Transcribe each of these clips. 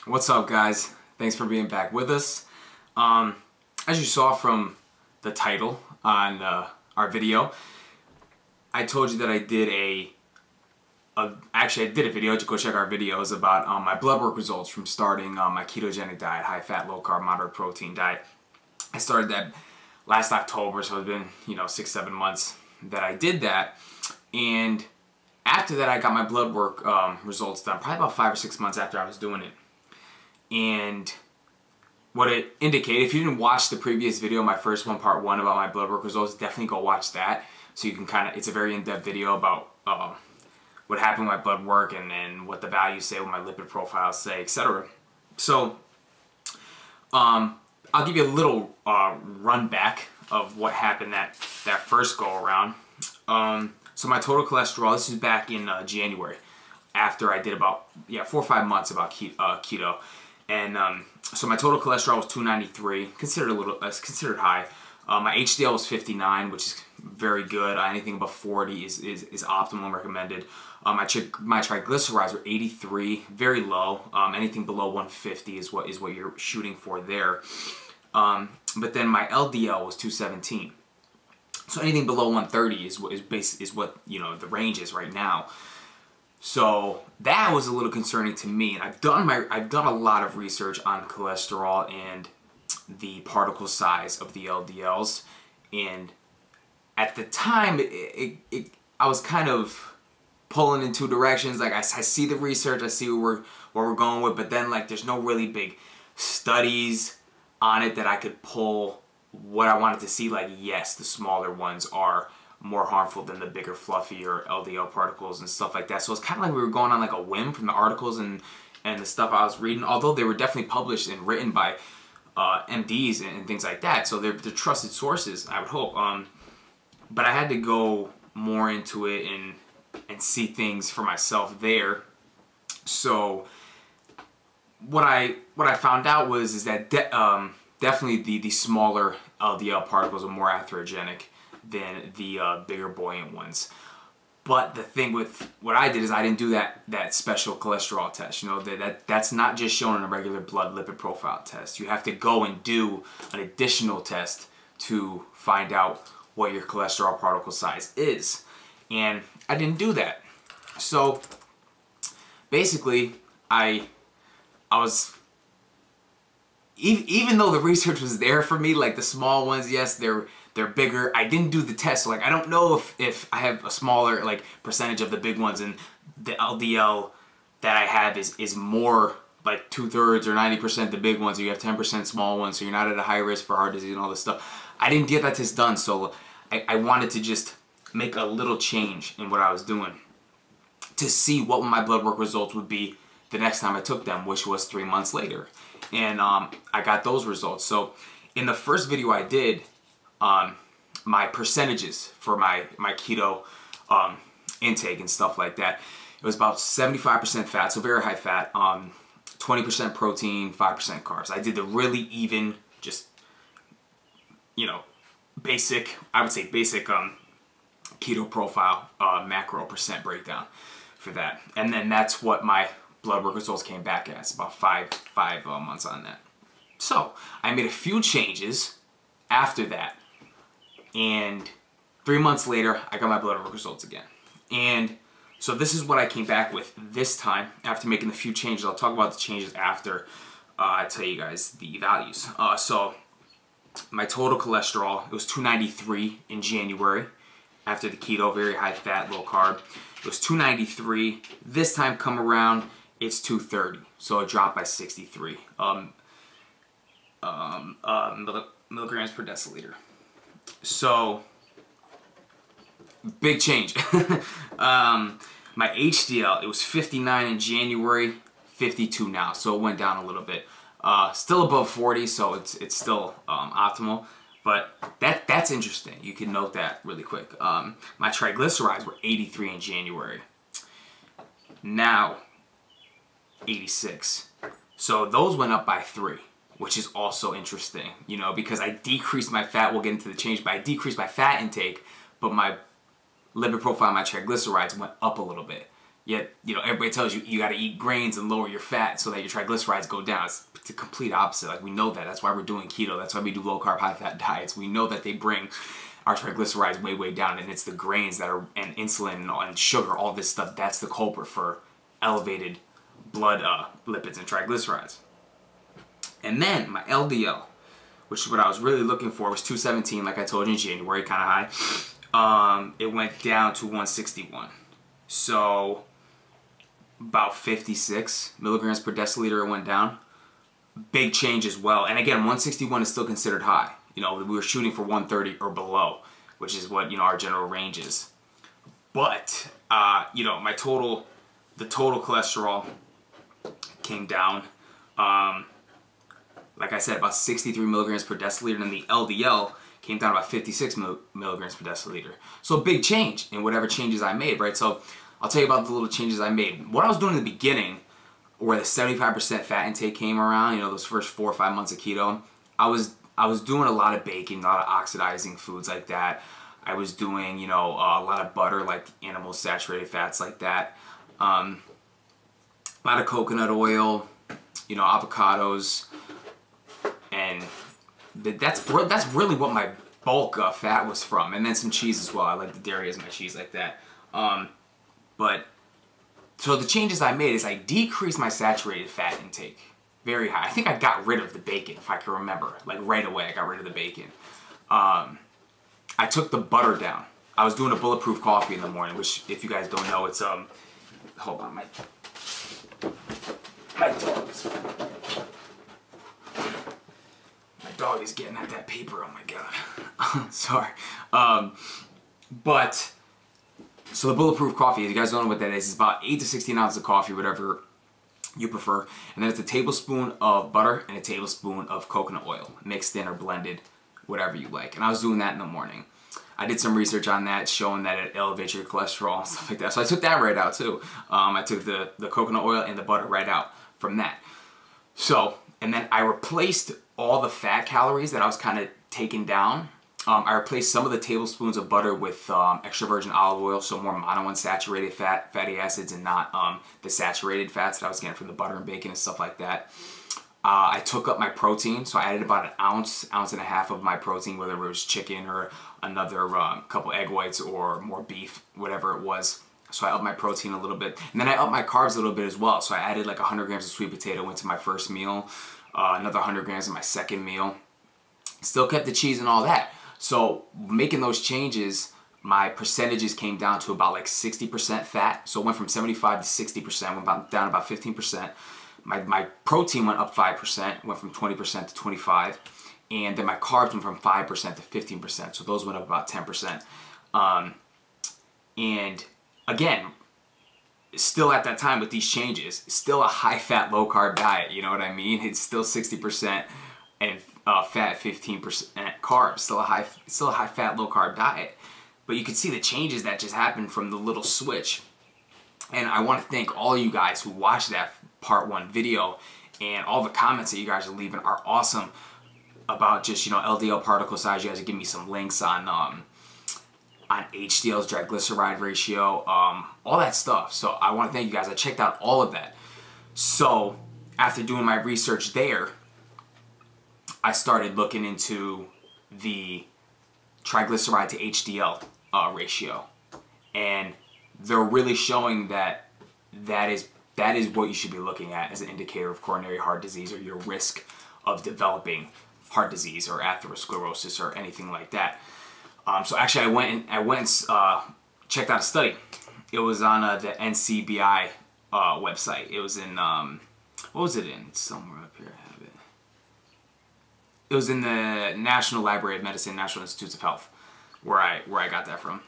What's up, guys? Thanks for being back with us. As you saw from the title on our video, I told you that I did I did a video. To go check our videos about my blood work results from starting my ketogenic diet, high fat, low carb, moderate protein diet. I started that last October, so it's been 6-7 months that I did that, and after that I got my blood work results done, probably about 5 or 6 months after I was doing it. And what it indicated, if you didn't watch the previous video, my first one, part 1, about my blood work results, definitely go watch that. So you can it's a very in-depth video about what happened with my blood work and what the values say, what my lipid profiles say, etc. So I'll give you a little run back of what happened that first go around. So my total cholesterol, this is back in January, after I did about 4 or 5 months about keto. And so my total cholesterol was 293, considered high. My HDL was 59, which is very good. Anything above 40 is optimal and recommended. My triglycerides were 83, very low. Anything below 150 is what you're shooting for there. But then my LDL was 217. So anything below 130 is what the range is right now. So that was a little concerning to me, and I've done a lot of research on cholesterol and the particle size of the LDLs, and at the time I was kind of pulling in two directions. Like I see the research, I see where we're going with, but then there's no really big studies on it that I could pull what I wanted to see. Like, yes, the smaller ones are more harmful than the bigger, fluffier LDL particles and stuff like that. So it's kind of like we were going on like a whim from the articles and the stuff I was reading, although they were definitely published and written by MDs and things like that. So they're trusted sources, I would hope. But I had to go more into it and see things for myself there. So what I found out is that definitely the smaller LDL particles are more atherogenic than the bigger buoyant ones. But the thing with what I did is I didn't do that special cholesterol test. That's not just shown in a regular blood lipid profile test. You have to go and do an additional test to find out what your cholesterol particle size is. And I didn't do that. So basically I was, even though the research was there for me, like the small ones, yes, they're bigger, I didn't do the test. So I don't know if I have a smaller percentage of the big ones, and the LDL that I have is more like 2/3 or 90% the big ones. You have 10% small ones, so you're not at a high risk for heart disease and all this stuff. I didn't get that test done, so I wanted to just make a little change in what I was doing to see what my blood work results would be the next time I took them, which was 3 months later. And I got those results. So in the first video I did, my percentages for my keto intake and stuff like that, it was about 75% fat, so very high fat, 20% protein, 5% carbs. I did the really even, just basic, I would say basic keto profile macro percent breakdown for that. And then that's what my blood work results came back at. It's about five months on that. So I made a few changes after that, and 3 months later I got my blood work results again. And so this is what I came back with this time after making a few changes. I'll talk about the changes after I tell you guys the values. So my total cholesterol, it was 293 in January after the keto, very high fat, low carb. It was 293. This time come around, it's 230. So it dropped by 63 milligrams per deciliter. So big change. My HDL, it was 59 in January, 52 now. So it went down a little bit. Still above 40, so it's still optimal. But that's interesting. You can note that really quick. My triglycerides were 83 in January. Now 86. So those went up by 3, which is also interesting, because I decreased my fat. We'll get into the change, but I decreased my fat intake, but my lipid profile, my triglycerides went up a little bit, Yet, you know, everybody tells you you got to eat grains and lower your fat so that your triglycerides go down. It's the complete opposite. Like, we know that. That's why we're doing keto. That's why we do low carb, high fat diets. We know that they bring our triglycerides way, way down, and it's the grains that are, and insulin and sugar, all this stuff, that's the culprit for elevated blood lipids and triglycerides. And then my LDL, which is what I was really looking for, was 217, like I told you in January, kind of high. It went down to 161. So about 56 milligrams per deciliter it went down. Big change as well. And again, 161 is still considered high. You know, we were shooting for 130 or below, which is what, you know, our general range is. But, you know, the total cholesterol came down, like I said, about 63 milligrams per deciliter, and the LDL came down about 56 milligrams per deciliter. So a big change in whatever changes I made, right? So I'll tell you about the little changes I made. What I was doing in the beginning, where the 75% fat intake came around, you know, those first 4 or 5 months of keto, I was doing a lot of baking, a lot of oxidizing foods like that. I was doing, you know, a lot of butter, like animal saturated fats like that. A lot of coconut oil, you know, avocados, and that's really what my bulk of fat was from. And then some cheese as well. I like the dairy as my cheese like that. But so the changes I made is I decreased my saturated fat intake very high. I think I got rid of the bacon, if I can remember. Like right away, I got rid of the bacon. I took the butter down. I was doing a Bulletproof Coffee in the morning, which, if you guys don't know, it's hold on, my dog is getting at that paper. Oh my god. Sorry. But so the Bulletproof Coffee, if you guys don't know what that is, it's about 8 to 16 ounces of coffee, whatever you prefer. And then it's a tablespoon of butter and a tablespoon of coconut oil, mixed in or blended, whatever you like. And I was doing that in the morning. I did some research on that, showing that it elevates your cholesterol and stuff like that. So I took that right out too. I took the coconut oil and the butter right out from that. So, and then I replaced all the fat calories that I was kind of taking down. I replaced some of the tablespoons of butter with extra virgin olive oil, so more monounsaturated fatty acids, and not the saturated fats that I was getting from the butter and bacon and stuff like that. I took up my protein, so I added about an ounce and a half of my protein, whether it was chicken or another couple egg whites or more beef, whatever it was. So I upped my protein a little bit. And then I upped my carbs a little bit as well. So I added like 100 grams of sweet potato into my first meal, another 100 grams in my second meal. Still kept the cheese and all that. So making those changes, my percentages came down to about like 60% fat. So it went from 75 to 60%, went down about 15%. My protein went up 5%, went from 20% to 25%. And then my carbs went from 5% to 15%. So those went up about 10%. And again, still at that time with these changes, still a high fat, low carb diet. You know what I mean? It's still 60% and fat, 15% carbs. Still a high fat, low carb diet. But you can see the changes that just happened from the little switch. And I want to thank all you guys who watched that part 1 video, and all the comments that you guys are leaving are awesome about just, you know, LDL particle size. You guys are giving me some links on HDL's triglyceride ratio, all that stuff. So I want to thank you guys. I checked out all of that. So after doing my research there, I started looking into the triglyceride to HDL ratio, and they're really showing that that is what you should be looking at as an indicator of coronary heart disease, or your risk of developing heart disease or atherosclerosis or anything like that. So actually, I went and checked out a study. It was on the NCBI website. It was in what was it in? It's somewhere up here. I have it. It was in the National Library of Medicine, National Institutes of Health, where I got that from.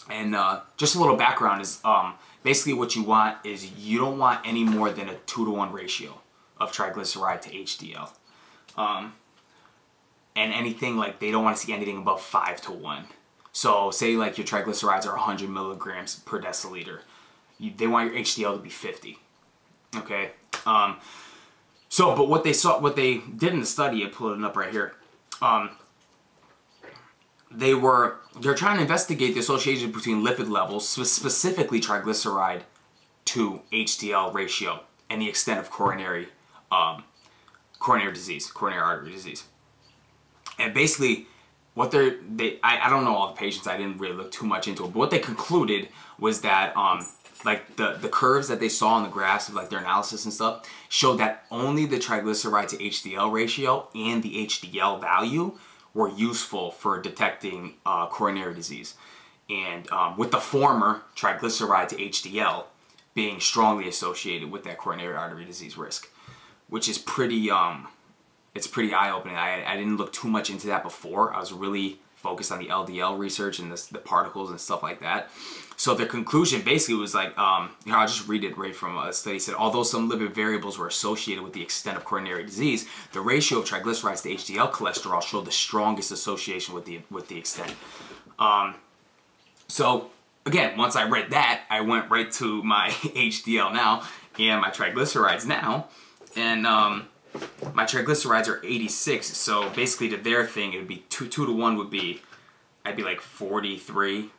And just a little background is basically what you want is you don't want any more than a 2-to-1 ratio of triglyceride to HDL. And anything, like, they don't want to see anything above 5-to-1. So say like your triglycerides are 100 milligrams per deciliter. They want your HDL to be 50. Okay. So, but what they did in the study, I pulled it up right here. they're trying to investigate the association between lipid levels, specifically triglyceride to HDL ratio, and the extent of coronary disease, coronary artery disease. And basically, what I don't know all the patients, I didn't really look too much into it, but what they concluded was that like the curves that they saw in the graphs of like their analysis and stuff showed that only the triglyceride to HDL ratio and the HDL value were useful for detecting coronary disease. And with the former, triglyceride to HDL, being strongly associated with that coronary artery disease risk, which is pretty, it's pretty eye-opening. I didn't look too much into that before. I was really focused on the LDL research and the particles and stuff like that. So their conclusion basically was like, here, I'll just read it right from a study. It said, although some lipid variables were associated with the extent of coronary disease, the ratio of triglycerides to HDL cholesterol showed the strongest association with the extent. So again, once I read that, I went right to my HDL now and my triglycerides now, and my triglycerides are 86. So basically, to their thing, it would be 2 to 1 would be, I'd be like 43.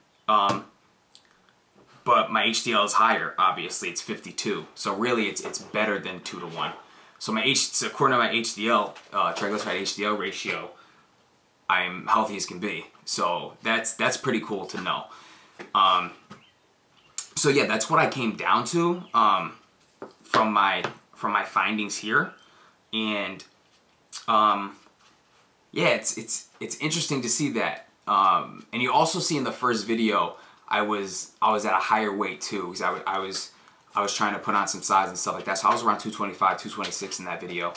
But my HDL is higher, obviously, it's 52. So really, it's better than 2 to 1. So according to my HDL, triglyceride HDL ratio, I'm healthy as can be. So that's pretty cool to know. So yeah, that's what I came down to from my findings here, and yeah, it's interesting to see that. And you also see in the first video, I was at a higher weight too, because I was trying to put on some size and stuff like that. So I was around 225, 226 in that video.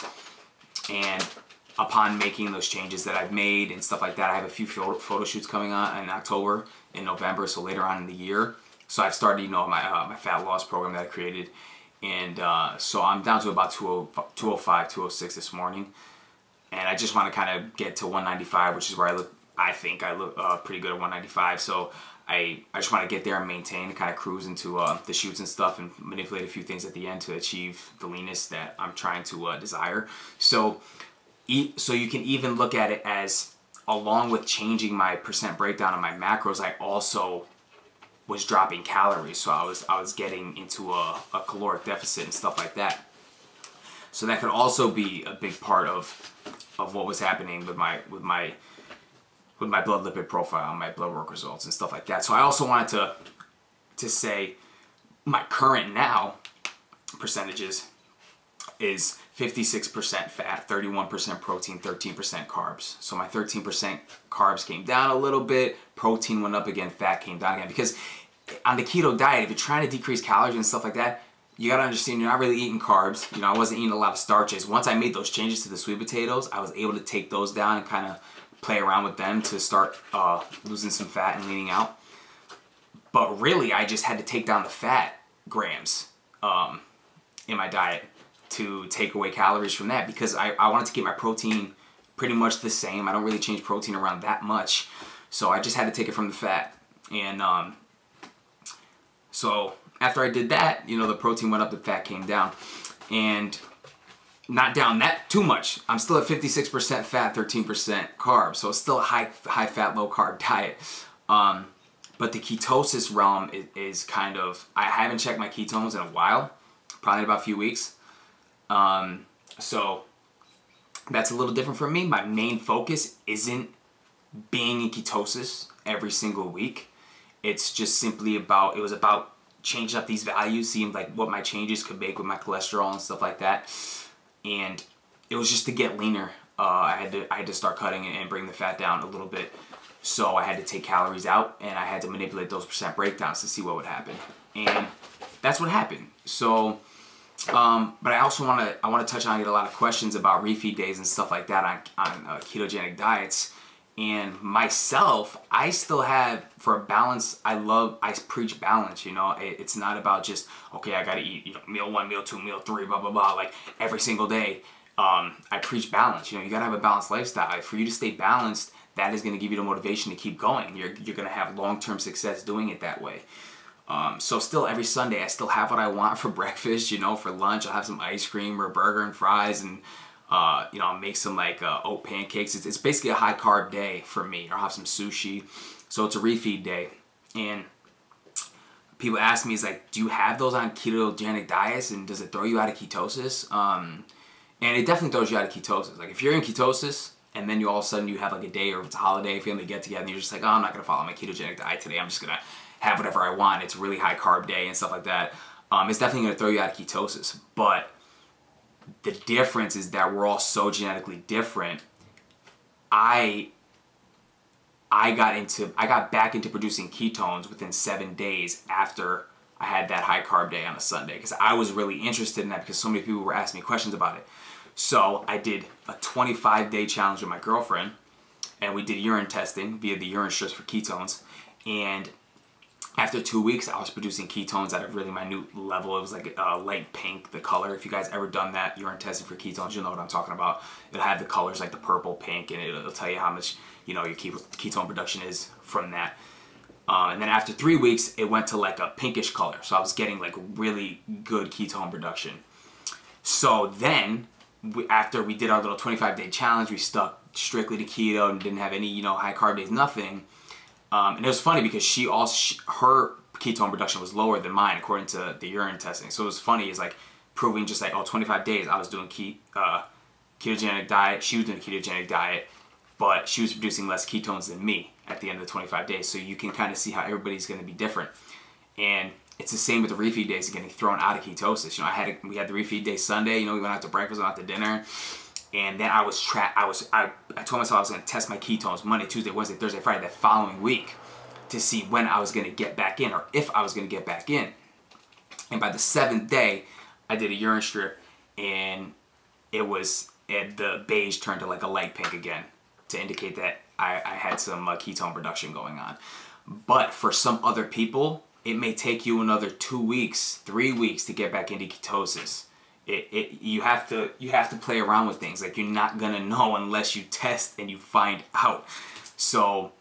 And upon making those changes that I've made and stuff like that, I have a few photo shoots coming on in October, in November, so later on in the year. So I've started, you know, my fat loss program that I created, and so I'm down to about 205, 206 this morning, and I just want to kind of get to 195, which is where I think I look pretty good at 195. So I just want to get there and maintain, kind of cruise into the shoots and stuff, and manipulate a few things at the end to achieve the leanness that I'm trying to desire. So you can even look at it as, along with changing my percent breakdown of my macros, I also was dropping calories. So I was getting into a caloric deficit and stuff like that. So that could also be a big part of what was happening with my blood lipid profile, my blood work results and stuff like that. So I also wanted to say my current now percentages is 56% fat, 31% protein, 13% carbs. So my 13% carbs came down a little bit, protein went up again, fat came down again. Because on the keto diet, if you're trying to decrease calories and stuff like that, you gotta understand you're not really eating carbs. You know, I wasn't eating a lot of starches. Once I made those changes to the sweet potatoes, I was able to take those down and kind of play around with them to start losing some fat and leaning out. But really, I just had to take down the fat grams in my diet to take away calories from that, because I wanted to keep my protein pretty much the same. I don't really change protein around that much, so I just had to take it from the fat. And so after I did that, you know, the protein went up, the fat came down, and not down that too much. I'm still at 56% fat, 13% carbs, so it's still a high fat, low carb diet. But the ketosis realm is kind of, I haven't checked my ketones in a while, probably about a few weeks. So that's a little different for me. My main focus isn't being in ketosis every single week. It's just simply about, it was about changing up these values, seeing like what my changes could make with my cholesterol and stuff like that. And it was just to get leaner. I had to start cutting and bring the fat down a little bit. So I had to take calories out, and I had to manipulate those percent breakdowns to see what would happen. And that's what happened. So, but I also want to touch on, I get a lot of questions about refeed days and stuff like that on ketogenic diets. And myself, I still have, for a balance, I preach balance, you know. It's not about just, okay, I gotta eat, you know, meal 1, meal 2, meal 3, blah, blah, blah, like every single day. I preach balance, you know, you gotta have a balanced lifestyle. For you to stay balanced, that is gonna give you the motivation to keep going. You're gonna have long-term success doing it that way. So still every Sunday, I still have what I want for breakfast, you know. For lunch, I'll have some ice cream or burger and fries, and You know, I'll make some like oat pancakes. It's basically a high carb day for me. I'll have some sushi. So it's a refeed day. And people ask me, is like, do you have those on ketogenic diets, and does it throw you out of ketosis? And it definitely throws you out of ketosis. Like if you're in ketosis and then you all of a sudden you have like a day, or if it's a holiday, family get together, and you're just like, oh, I'm not gonna follow my ketogenic diet today. I'm just gonna have whatever I want. It's a really high carb day and stuff like that. It's definitely gonna throw you out of ketosis. But the difference is that we're all so genetically different. I got back into producing ketones within 7 days after I had that high carb day on a Sunday, because I was really interested in that because so many people were asking me questions about it. So I did a 25-day challenge with my girlfriend, and we did urine testing via the urine strips for ketones. And after 2 weeks, I was producing ketones at a really minute level. It was like light pink, the color. If you guys ever done that urine testing for ketones, you'll know what I'm talking about. It'll have the colors like the purple, pink, and it'll tell you how much, you know, your ketone production is from that. And then after 3 weeks, it went to like a pinkish color. So I was getting like really good ketone production. So then, after we did our little 25-day challenge, we stuck strictly to keto and didn't have any, you know, high carb days, nothing. And it was funny because her ketone production was lower than mine according to the urine testing. So it was funny, it's like proving just like, oh, 25 days I was doing ketogenic diet, she was doing a ketogenic diet, but she was producing less ketones than me at the end of the 25 days. So you can kind of see how everybody's going to be different. And it's the same with the refeed days, getting thrown out of ketosis. You know, we had the refeed day Sunday, you know, we went out to breakfast, went out to dinner. And then I told myself I was going to test my ketones Monday, Tuesday, Wednesday, Thursday, Friday, that following week to see when I was going to get back in, or if I was going to get back in. And by the 7th day, I did a urine strip, and the beige turned to like a light pink again to indicate that I had some ketone production going on. But for some other people, it may take you another 2 weeks, 3 weeks to get back into ketosis. You have to play around with things. Like, you're not gonna know unless you test and you find out. So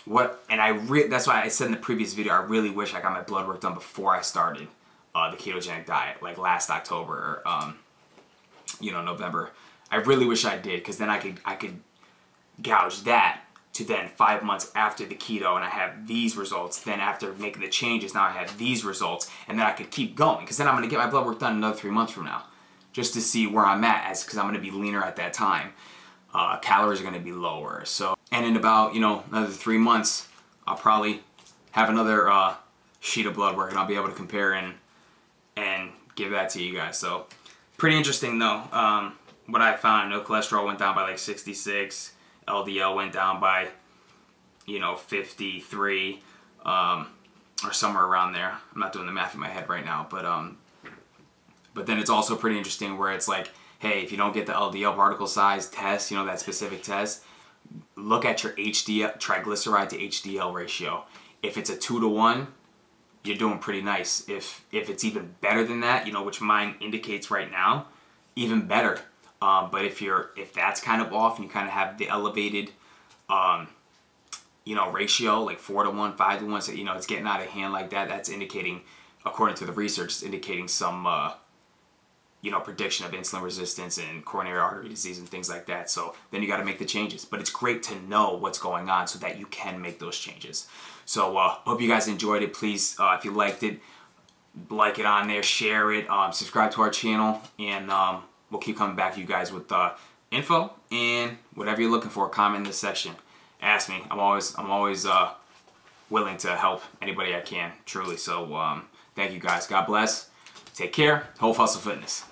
that's why I said in the previous video, I really wish I got my blood work done before I started the ketogenic diet, like last October or you know, November. I really wish I did, because then I could gouge that to then 5 months after the keto, and I have these results. Then after making the changes, now I have these results, and then I could keep going, because then I'm going to get my blood work done another 3 months from now, just to see where I'm at, because I'm going to be leaner at that time. Calories are going to be lower. So, and in about, you know, another 3 months, I'll probably have another sheet of blood work, and I'll be able to compare and give that to you guys. So pretty interesting though. What I found, no cholesterol went down by like 66. LDL went down by, you know, 53, or somewhere around there. I'm not doing the math in my head right now, but then it's also pretty interesting where it's like, hey, if you don't get the LDL particle size test, you know, that specific test, look at your HDL, triglyceride to HDL ratio. If it's a 2-to-1, you're doing pretty nice. If it's even better than that, you know, which mine indicates right now, even better. But if that's kind of off and you kind of have the elevated, you know, ratio, like 4-to-1, 5-to-1, so, you know, it's getting out of hand like that, that's indicating, according to the research, it's indicating some, you know, prediction of insulin resistance and coronary artery disease and things like that. So then you got to make the changes. But it's great to know what's going on so that you can make those changes. So hope you guys enjoyed it. Please, if you liked it, like it on there, share it, subscribe to our channel, and we'll keep coming back to you guys with info and whatever you're looking for. Comment in this section. Ask me. I'm always willing to help anybody I can, truly. So thank you guys. God bless. Take care. Whole Hustle Fitness.